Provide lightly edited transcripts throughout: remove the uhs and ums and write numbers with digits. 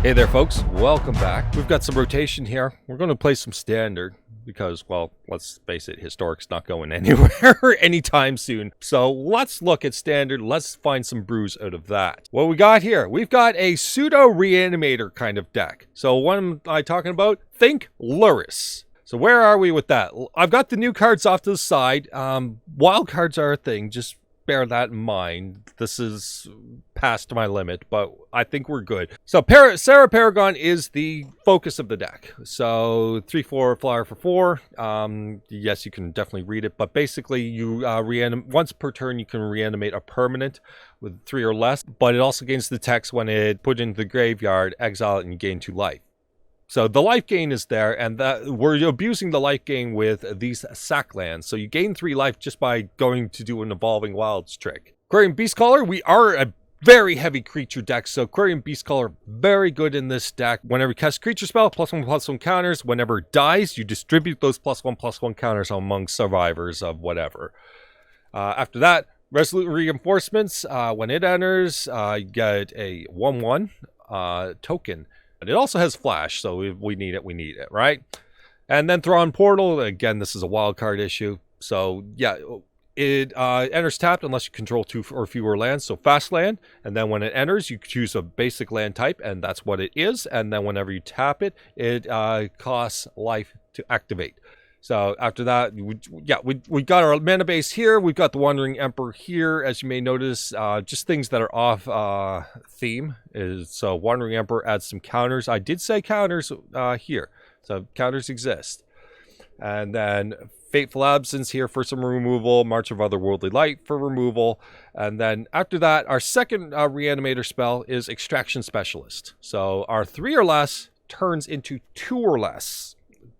Hey there folks, welcome back. We've got some rotation here. We're going to play some standard because, well, let's face it, historic's not going anywhere anytime soon. So let's look at standard. Let's find some brews out of that. What we got here? We've got a pseudo reanimator kind of deck. So what am I talking about? Think Luris. So where are we with that? I've got the new cards off to the side. Wild cards are a thing. Just bear that in mind. This is past my limit, but I think we're good. So Serra Paragon is the focus of the deck. So 3/4 flyer for 4. Yes, you can definitely read it, but basically you once per turn you can reanimate a permanent with 3 or less, but it also gains the text when it put into the graveyard, exile it, and you gain 2 life. So the life gain is there, and we're abusing the life gain with these sack lands. So you gain 3 life just by going to do an Evolving Wilds trick. Quirion Beastcaller, we are a very heavy creature deck, so Quirion Beastcaller, very good in this deck. Whenever you cast a creature spell, +1/+1 counters. Whenever it dies, you distribute those +1/+1 counters among survivors of whatever. After that, Resolute Reinforcements, when it enters, you get a 1/1 token. But it also has flash, so if we need it, right? And then Thran Portal, again, this is a wild card issue. So yeah, it enters tapped unless you control 2 or fewer lands, so fast land. And then when it enters, you choose a basic land type, and that's what it is. And then whenever you tap it, it costs life to activate. So after that, we got our mana base here. We've got the Wandering Emperor here, as you may notice. Just things that are off theme. So Wandering Emperor adds some counters. I did say counters here. So counters exist. And then Fateful Absence here for some removal. March of Otherworldly Light for removal. And then after that, our second Reanimator spell is Extraction Specialist. So our 3 or less turns into 2 or less.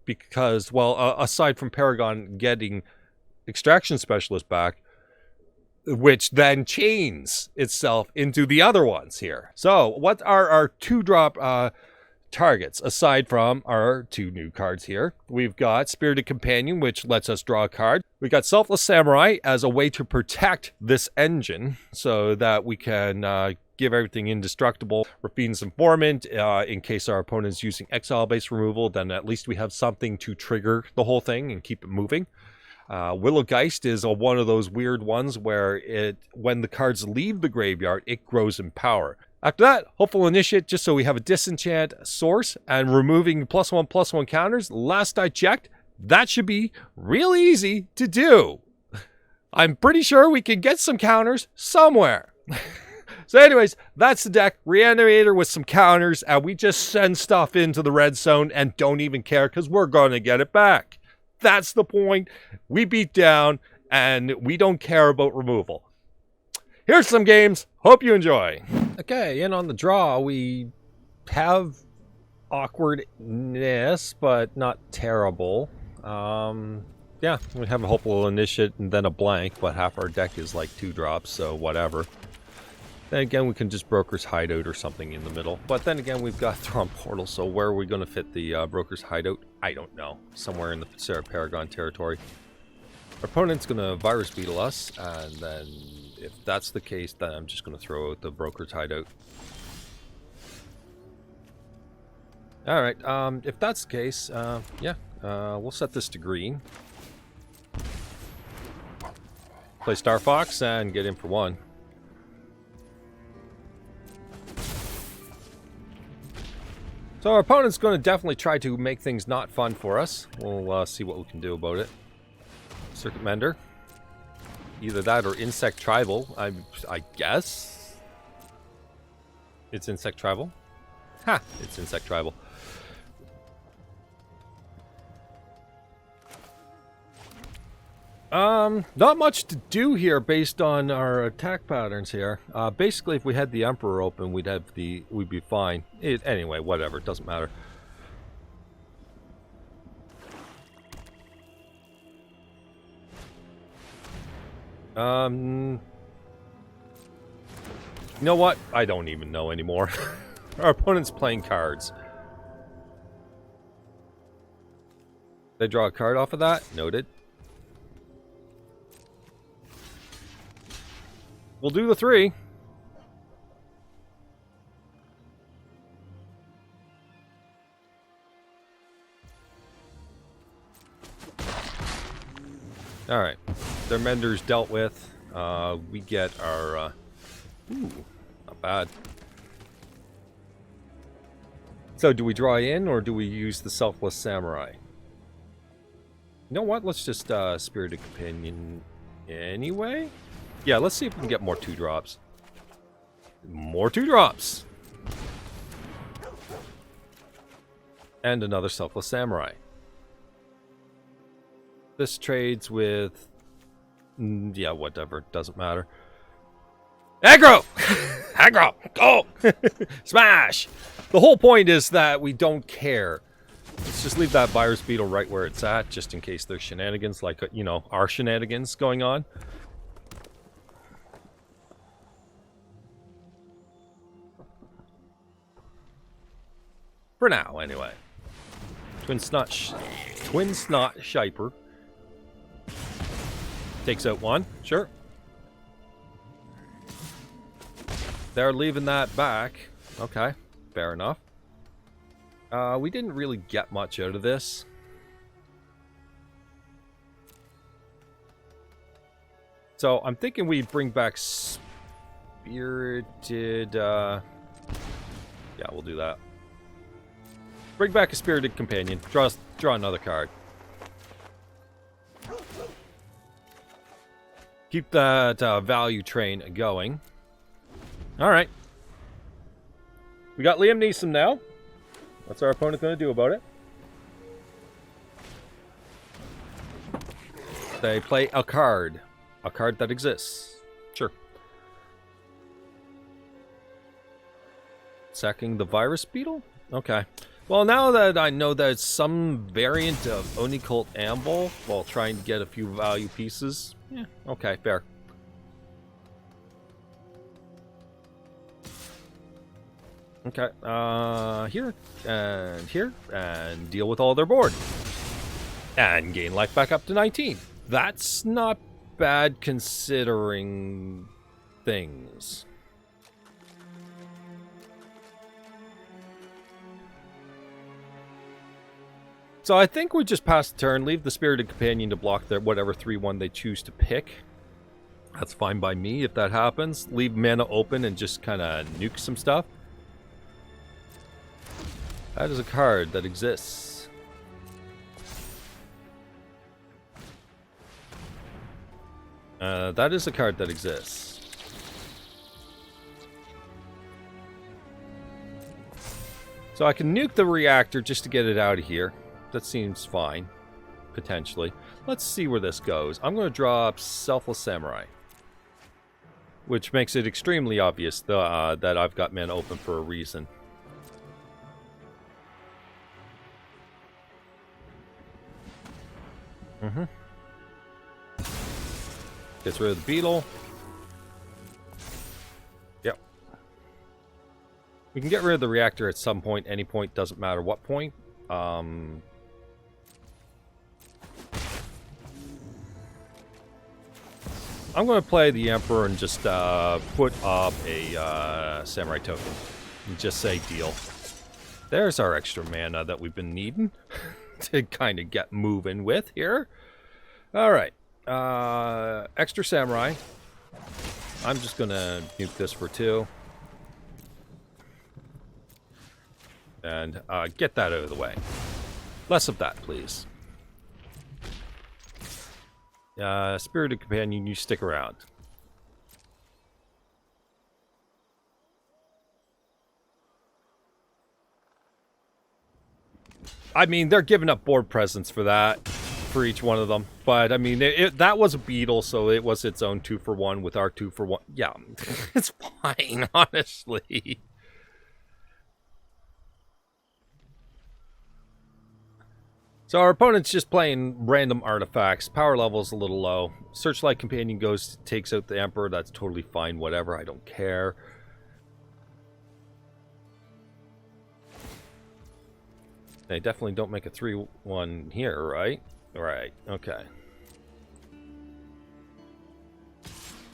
Because, well, aside from Paragon getting Extraction Specialist back, which then chains itself into the other ones here. So, what are our 2-drop targets, aside from our 2 new cards here? We've got Spirited Companion, which lets us draw a card. We've got Selfless Samurai as a way to protect this engine, so that we can give everything indestructible. Raffine's Informant, in case our opponent's using exile-based removal, then at least we have something to trigger the whole thing and keep it moving. Willow Geist is one of those weird ones where when the cards leave the graveyard, it grows in power. After that, Hopeful Initiate, just so we have a disenchant source, and removing +1/+1 counters. Last I checked, that should be really easy to do. I'm pretty sure we can get some counters somewhere. So anyways, that's the deck. Reanimator with some counters, and we just send stuff into the red zone and don't even care because we're going to get it back. That's the point. We beat down, and we don't care about removal. Here's some games. Hope you enjoy. Okay, in on the draw, we have awkwardness, but not terrible. Yeah, we have a Hopeful Initiate and then a blank, but half our deck is like 2 drops, so whatever. Then again, we can just Brokers Hideout or something in the middle. But then again, we've got Thran Portal, so where are we going to fit the Brokers Hideout? I don't know. Somewhere in the Serra Paragon territory. Our opponent's going to Virus Beetle us, and then if that's the case, then I'm just going to throw out the Brokers Hideout. Alright, if that's the case, we'll set this to green. Play Star Fox and get in for 1. So our opponent's going to definitely try to make things not fun for us. We'll see what we can do about it. Circuit Mender. Either that or Insect Tribal, I guess. It's Insect Tribal. Ha! It's Insect Tribal. Not much to do here based on our attack patterns here. Basically, if we had the Emperor open, we'd be fine. Anyway, whatever, it doesn't matter. You know what? I don't even know anymore. Our opponent's playing cards. They draw a card off of that? Noted. We'll do the 3. Alright. Their Menders dealt with. We get our... ooh, not bad. So, do we draw in, or do we use the Selfless Samurai? You know what? Let's just Spirited Companion anyway. Yeah, let's see if we can get more 2-drops. More 2-drops! And another Selfless Samurai. This trades with... yeah, whatever. Doesn't matter. Aggro! Aggro! Go! Smash! The whole point is that we don't care. Let's just leave that Virus Beetle right where it's at, just in case there's shenanigans, like, you know, our shenanigans going on. For now, anyway. Twin Snot Shiper. Takes out one, sure. They're leaving that back. Okay, fair enough. We didn't really get much out of this. So I'm thinking we bring back Spirited... yeah, we'll do that. Bring back a Spirited Companion. Draw another card. Keep that value train going. Alright. We got Liam Neeson now. What's our opponent going to do about it? They play a card. A card that exists. Sure. Sacking the Virus Beetle? Okay. Well, now that I know that it's some variant of Onicult Amble, while trying to get a few value pieces, yeah, okay, fair. Okay, here, and deal with all their board. And gain life back up to 19. That's not bad considering things. So I think we just pass the turn, leave the Spirited Companion to block their whatever 3-1 they choose to pick. That's fine by me if that happens. Leave mana open and just kind of nuke some stuff. That is a card that exists. That is a card that exists. So I can nuke the reactor just to get it out of here. That seems fine, potentially. Let's see where this goes. I'm going to draw up Selfless Samurai, which makes it extremely obvious that I've got mana open for a reason. Gets rid of the beetle. Yep. We can get rid of the reactor at some point, any point, doesn't matter what point. I'm going to play the Emperor and just put up a Samurai token. And just say deal. There's our extra mana that we've been needing to kind of get moving with here. Alright. Extra Samurai. I'm just going to nuke this for 2. And get that out of the way. Less of that, please. Spirited Companion, you stick around. I mean, they're giving up board presence for that, for each one of them. But, I mean, that was a beetle, so it was its own 2-for-1 with our 2-for-1. Yeah, it's fine, honestly. So our opponent's just playing random artifacts. Power level's a little low. Searchlight Companion goes, takes out the Emperor. That's totally fine, whatever. I don't care. They definitely don't make a 3-1 here, right? Right, okay.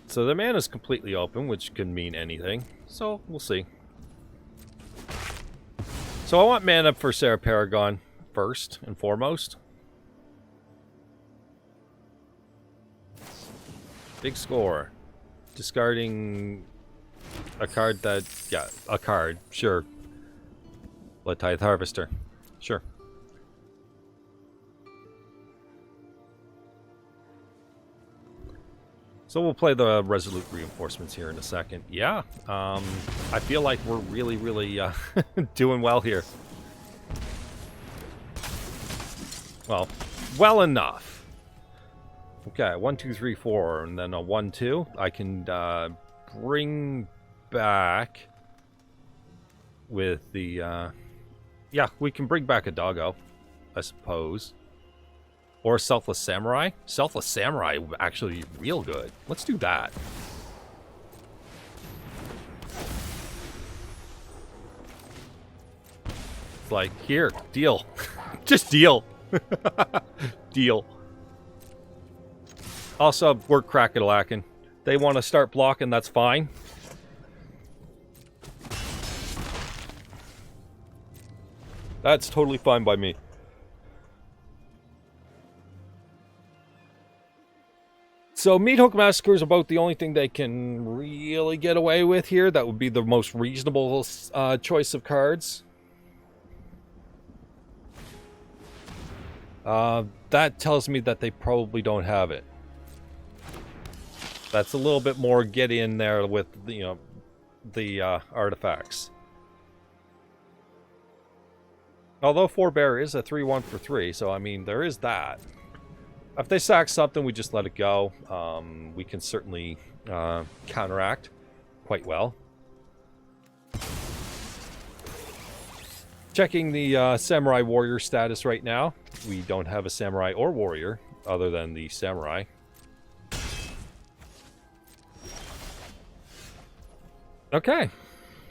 So the mana's completely open, which could mean anything. So, we'll see. So I want mana for Serra Paragon first and foremost. Big score. Discarding a card that... Yeah, a card. Sure. Blood Tithe Harvester. Sure. So we'll play the Resolute Reinforcements here in a second. Yeah, I feel like we're really, really doing well here. Well enough. Okay, 1, 2, 3, 4, and then a 1, 2. I can bring back with the... yeah, we can bring back a doggo, I suppose. Or Selfless Samurai. Selfless Samurai would actually be real good. Let's do that. It's like, here, deal. Just deal. Deal. Also, we're crack-a-lacking. They want to start blocking, that's fine. That's totally fine by me. So Meathook Massacre is about the only thing they can really get away with here. That would be the most reasonable choice of cards. That tells me that they probably don't have it. That's a little bit more get in there with, you know, the artifacts. Although Forebear is a 3-1 for 3, so I mean, there is that. If they sack something, we just let it go. We can certainly counteract quite well. Checking the Samurai Warrior status right now. We don't have a Samurai or Warrior, other than the Samurai. Okay,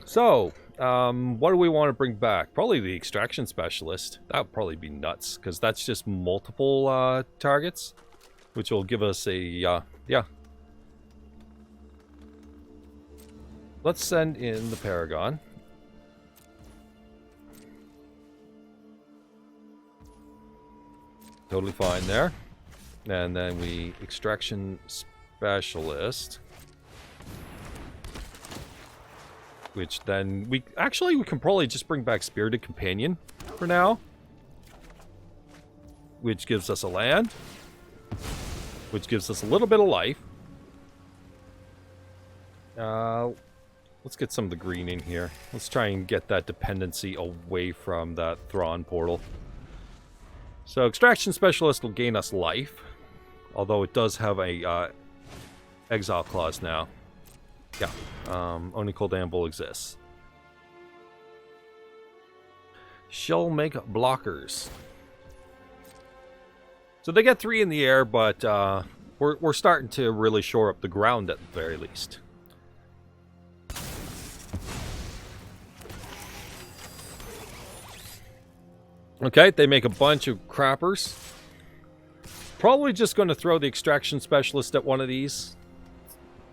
so what do we want to bring back? Probably the Extraction Specialist. That would probably be nuts, because that's just multiple targets, which will give us a, yeah. Let's send in the Paragon. Totally fine there. And then we Extraction Specialist. Which then we can probably just bring back Spirited Companion for now. Which gives us a land. Which gives us a little bit of life. Let's get some of the green in here. Let's try and get that dependency away from that Thran Portal. So Extraction Specialist will gain us life. Although it does have a exile clause now. Yeah, only Cold Anvil exists. She'll make blockers. So they get 3 in the air, but we're starting to really shore up the ground at the very least. Okay, they make a bunch of crappers. Probably just going to throw the Extraction Specialist at one of these.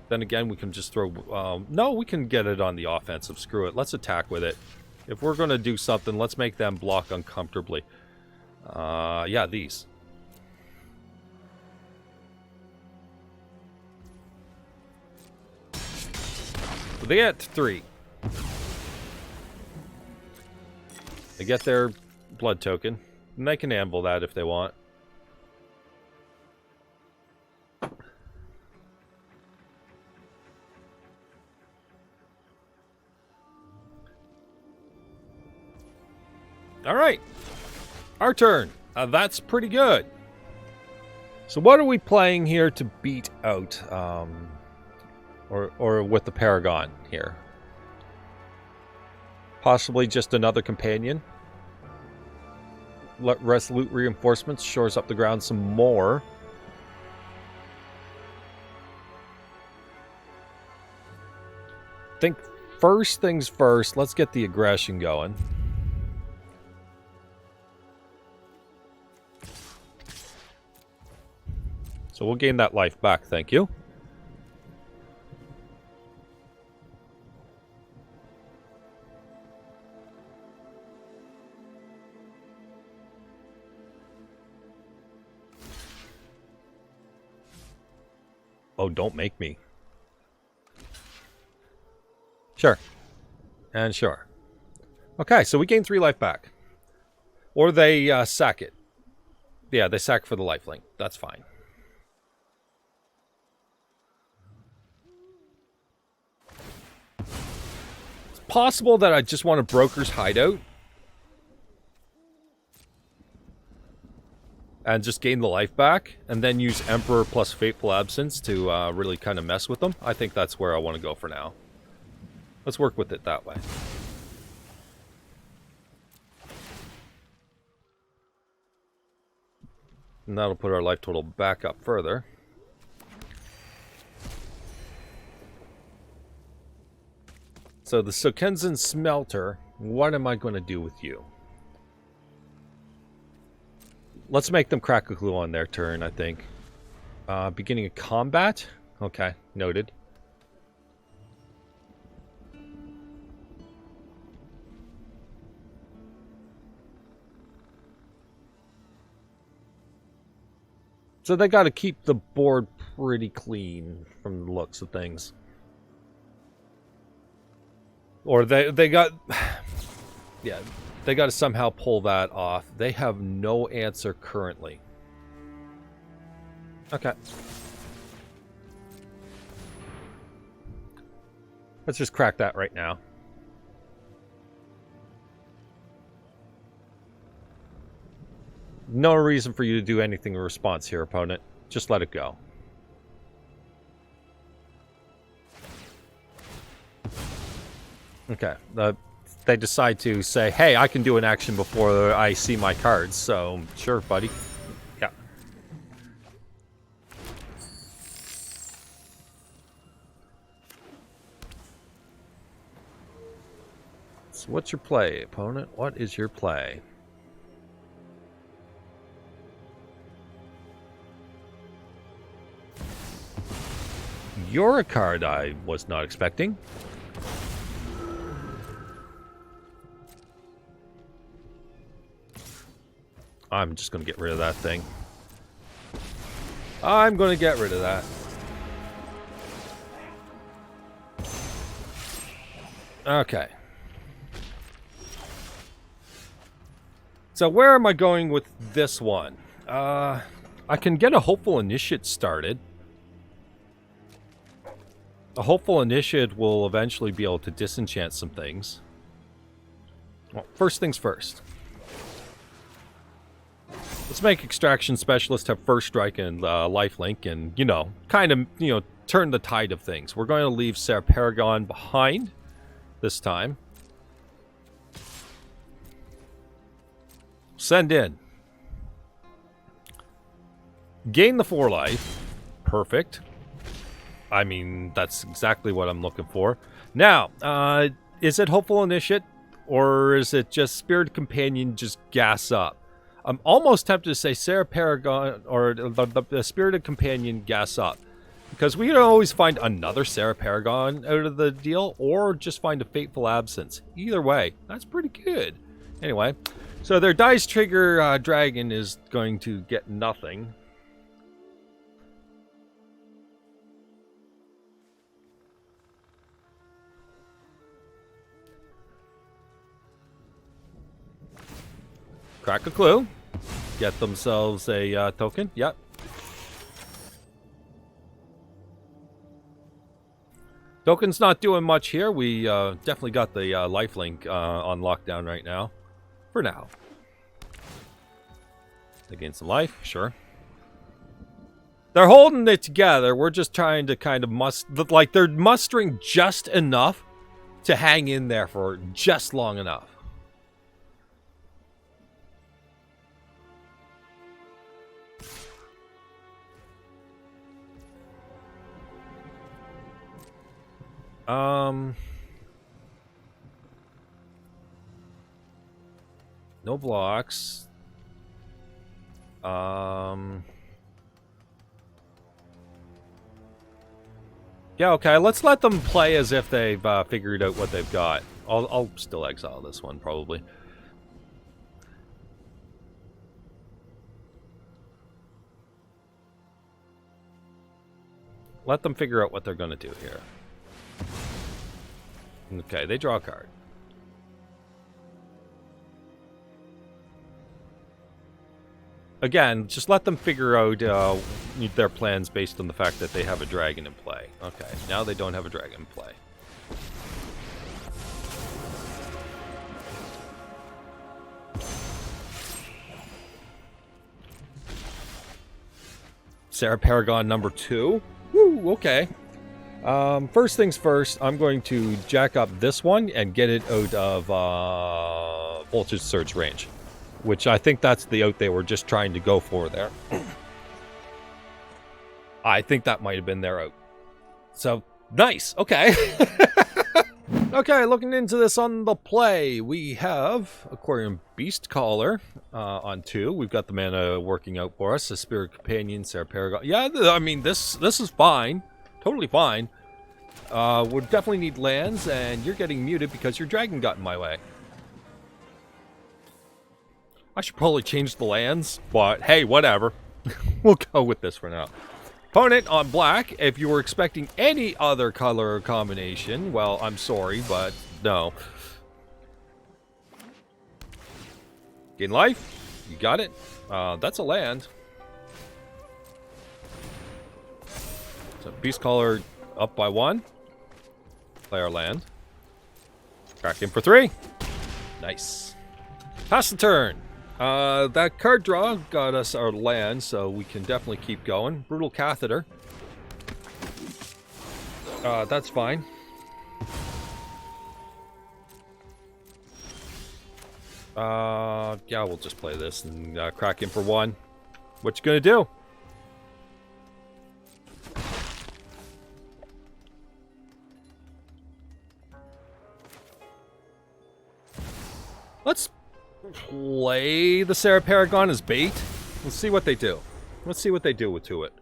Then again, we can just throw... no, we can get it on the offensive. Screw it. Let's attack with it. If we're going to do something, let's make them block uncomfortably. Yeah, these. So they get 3. They get their blood token. And they can anvil that if they want. Alright, our turn. That's pretty good. So what are we playing here to beat out, or with the Paragon here? Possibly just another companion. Let Resolute Reinforcements shores up the ground some more. Think first things first, let's get the aggression going. So we'll gain that life back, thank you. Oh, don't make me. Sure. And sure. Okay, so we gain 3 life back. Or they sack it. Yeah, they sack for the lifelink. That's fine. It's possible that I just want a Broker's Hideout. And just gain the life back. And then use Emperor plus Fateful Absence to really kind of mess with them. I think that's where I want to go for now. Let's work with it that way. And that'll put our life total back up further. So the Sokenzen Smelter, what am I going to do with you? Let's make them crack a clue on their turn, I think. Beginning of combat? Okay, noted. So they got to keep the board pretty clean from the looks of things. Or they got... Yeah, they got to somehow pull that off. They have no answer currently. Okay. Let's just crack that right now. No reason for you to do anything in response here, opponent. Just let it go. Okay. They decide to say, hey, I can do an action before I see my cards. So, sure, buddy. Yeah. So what's your play, opponent? What is your play? You're a card I was not expecting. I'm just going to get rid of that thing. I'm going to get rid of that. Okay. So where am I going with this one? I can get a Hopeful Initiate started. A Hopeful Initiate will eventually be able to disenchant some things. Well, first things first. Let's make Extraction Specialist have First Strike and Lifelink and, you know, kind of, you know, turn the tide of things. We're going to leave Serra Paragon behind this time. Send in. Gain the 4 life. Perfect. I mean, that's exactly what I'm looking for. Now, is it Hopeful Initiate? Or is it just Spirit Companion just gas up? I'm almost tempted to say Serra Paragon or the Spirited Companion gas up. Because we could always find another Serra Paragon out of the deal, or just find a Fateful Absence. Either way, that's pretty good. Anyway, so their Dice Trigger Dragon is going to get nothing. Crack a clue. Get themselves a token. Yep. Token's not doing much here. We definitely got the lifelink on lockdown right now. For now. They gain some life. Sure. They're holding it together. We're just trying to kind of like they're mustering just enough to hang in there for just long enough. No blocks. Yeah, okay, let's let them play as if they've figured out what they've got. I'll still exile this one, probably. Let them figure out what they're going to do here. Okay, they draw a card. Again, just let them figure out their plans based on the fact that they have a dragon in play. Okay, now they don't have a dragon in play. Serra Paragon number 2. Woo, okay. First things first, I'm going to jack up this one and get it out of Voltage Surge range. Which I think that's the out they were just trying to go for there. I think that might have been their out. So, nice. Okay. Okay, looking into this on the play, we have a Quirion Beastcaller on 2. We've got the mana working out for us. A Spirit Companion, Serra Paragon. Yeah, I mean, this is fine. Totally fine. We'll definitely need lands, and you're getting muted because your dragon got in my way. I should probably change the lands, but hey, whatever. We'll go with this for now. Opponent on black. If you were expecting any other color combination, well, I'm sorry, but no. Gain life. You got it. That's a land. So Beastcaller up by 1. Play our land. Crack in for 3. Nice. Pass the turn. That card draw got us our land, so we can definitely keep going. Brutal Catheter. That's fine. Yeah, we'll just play this and crack in for 1. What you gonna do? Let's play the Serra Paragon as bait. Let's see what they do. Let's see what they do to it.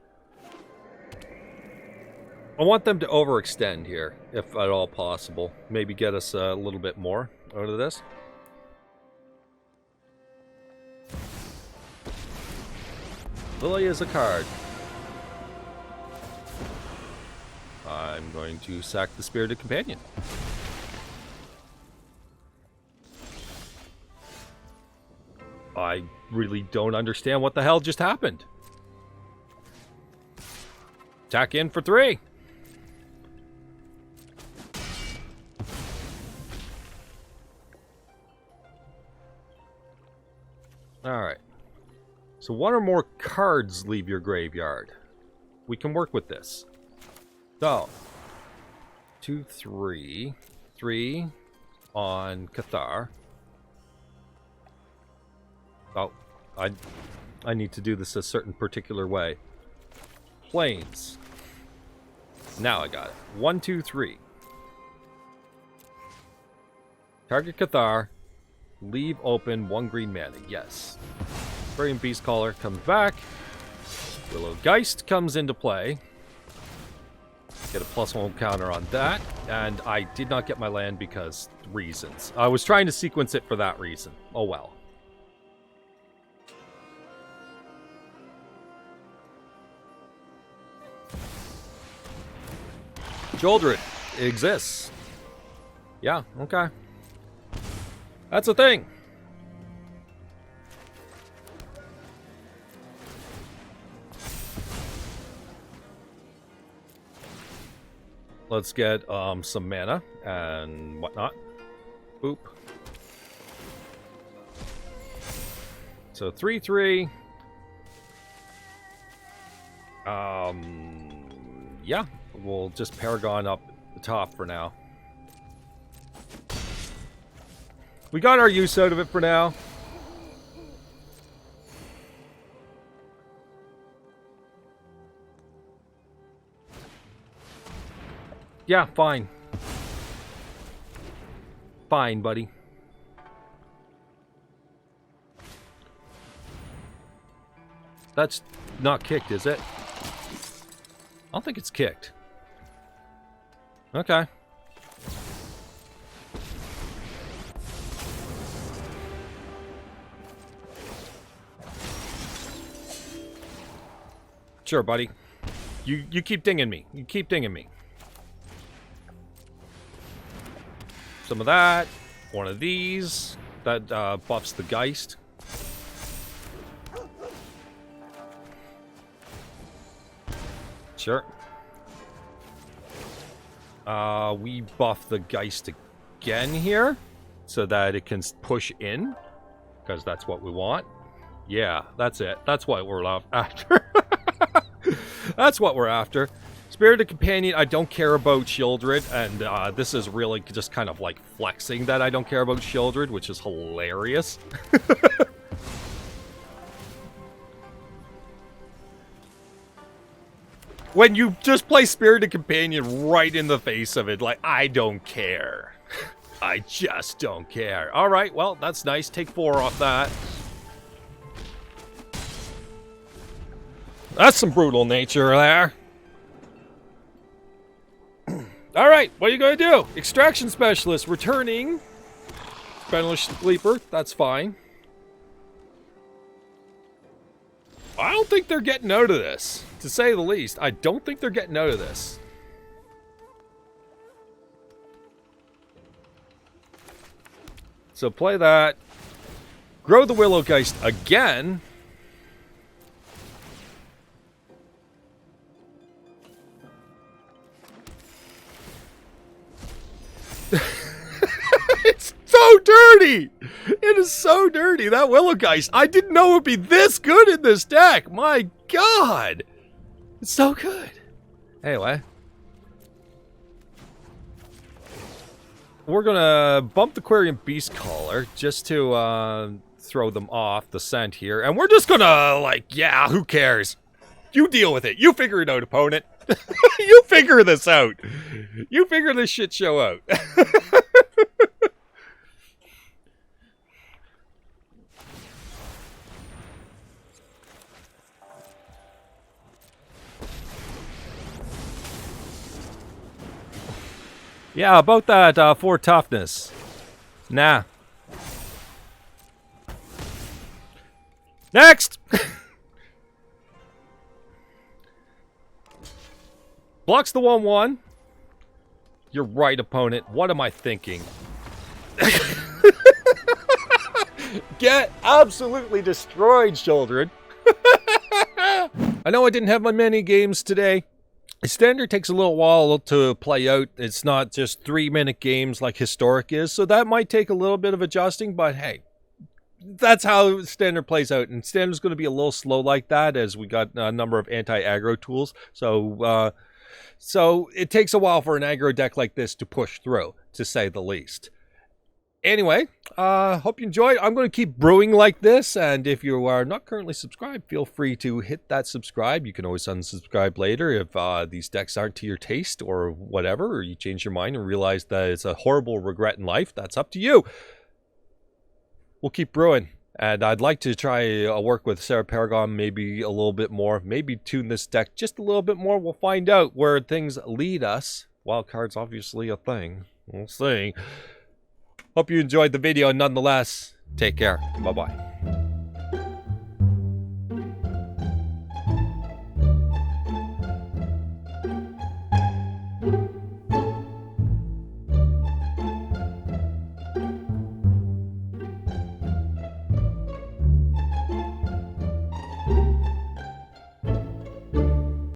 I want them to overextend here, if at all possible. Maybe get us a little bit more out of this. Lily is a card. I'm going to sack the Spirited Companion. I really don't understand what the hell just happened. Attack in for 3. Alright. So 1 or more cards leave your graveyard. We can work with this. So, 2, 3. 3 on Cathar. Oh, I need to do this a certain particular way. Planes. Now I got it. 1, 2, 3. Target Cathar. Leave open 1 green mana. Yes. Quirion Beastcaller comes back. Willow Geist comes into play. Get a +1 counter on that. And I did not get my land because reasons. I was trying to sequence it for that reason. Oh well. Children, it exists. Yeah, okay. That's a thing. Let's get some mana and whatnot. Boop. So 3/3. Yeah, we'll just Paragon up the top for now. We got our use out of it for now. Yeah, fine. Fine, buddy. That's not kicked, is it? I don't think it's kicked. Okay. Sure, buddy. You keep dinging me. You keep dinging me. Some of that. One of these. That buffs the Geist. Sure. We buff the Geist again here. So that it can push in. Because that's what we want. Yeah, that's it. That's what we're after. That's what we're after. Spirited Companion, I don't care about Shieldred, and this is really just kind of like flexing that I don't care about Shieldred, which is hilarious. When you just play Spirited Companion right in the face of it, like, I don't care. I just don't care. Alright, well, that's nice. Take 4 off that. That's some brutal nature there. Alright, what are you going to do? Extraction Specialist returning. Banished Sleeper, that's fine. I don't think they're getting out of this. To say the least, I don't think they're getting out of this. So play that. Grow the Willow Geist again. It's so dirty! It is so dirty. That Willow Geist, I didn't know it would be this good in this deck. My God! It's so good. Anyway. We're gonna bump the Quirion Beastcaller just to throw them off the scent here. And we're just gonna, like, yeah, who cares? You deal with it. You figure it out, opponent. You figure this out. You figure this shit show out. Yeah, about that 4 toughness. Nah. Next! Blocks the 1/1. You're right, opponent. What am I thinking? Get absolutely destroyed, children. I know I didn't have my mini games today. Standard takes a little while to play out. It's not just 3-minute games like Historic is, so that might take a little bit of adjusting, but hey, that's how Standard plays out, and Standard's going to be a little slow like that as we got a number of anti-aggro tools, so it takes a while for an aggro deck like this to push through, to say the least. Anyway, hope you enjoyed. I'm going to keep brewing like this, and if you are not currently subscribed, feel free to hit that subscribe. You can always unsubscribe later if these decks aren't to your taste or whatever, or you change your mind and realize that it's a horrible regret in life. That's up to you. We'll keep brewing, and I'd like to try work with Serra Paragon maybe a little bit more, maybe tune this deck just a little bit more. We'll find out where things lead us. Wildcard's obviously a thing. We'll see. Hope you enjoyed the video nonetheless. Take care. Bye-bye.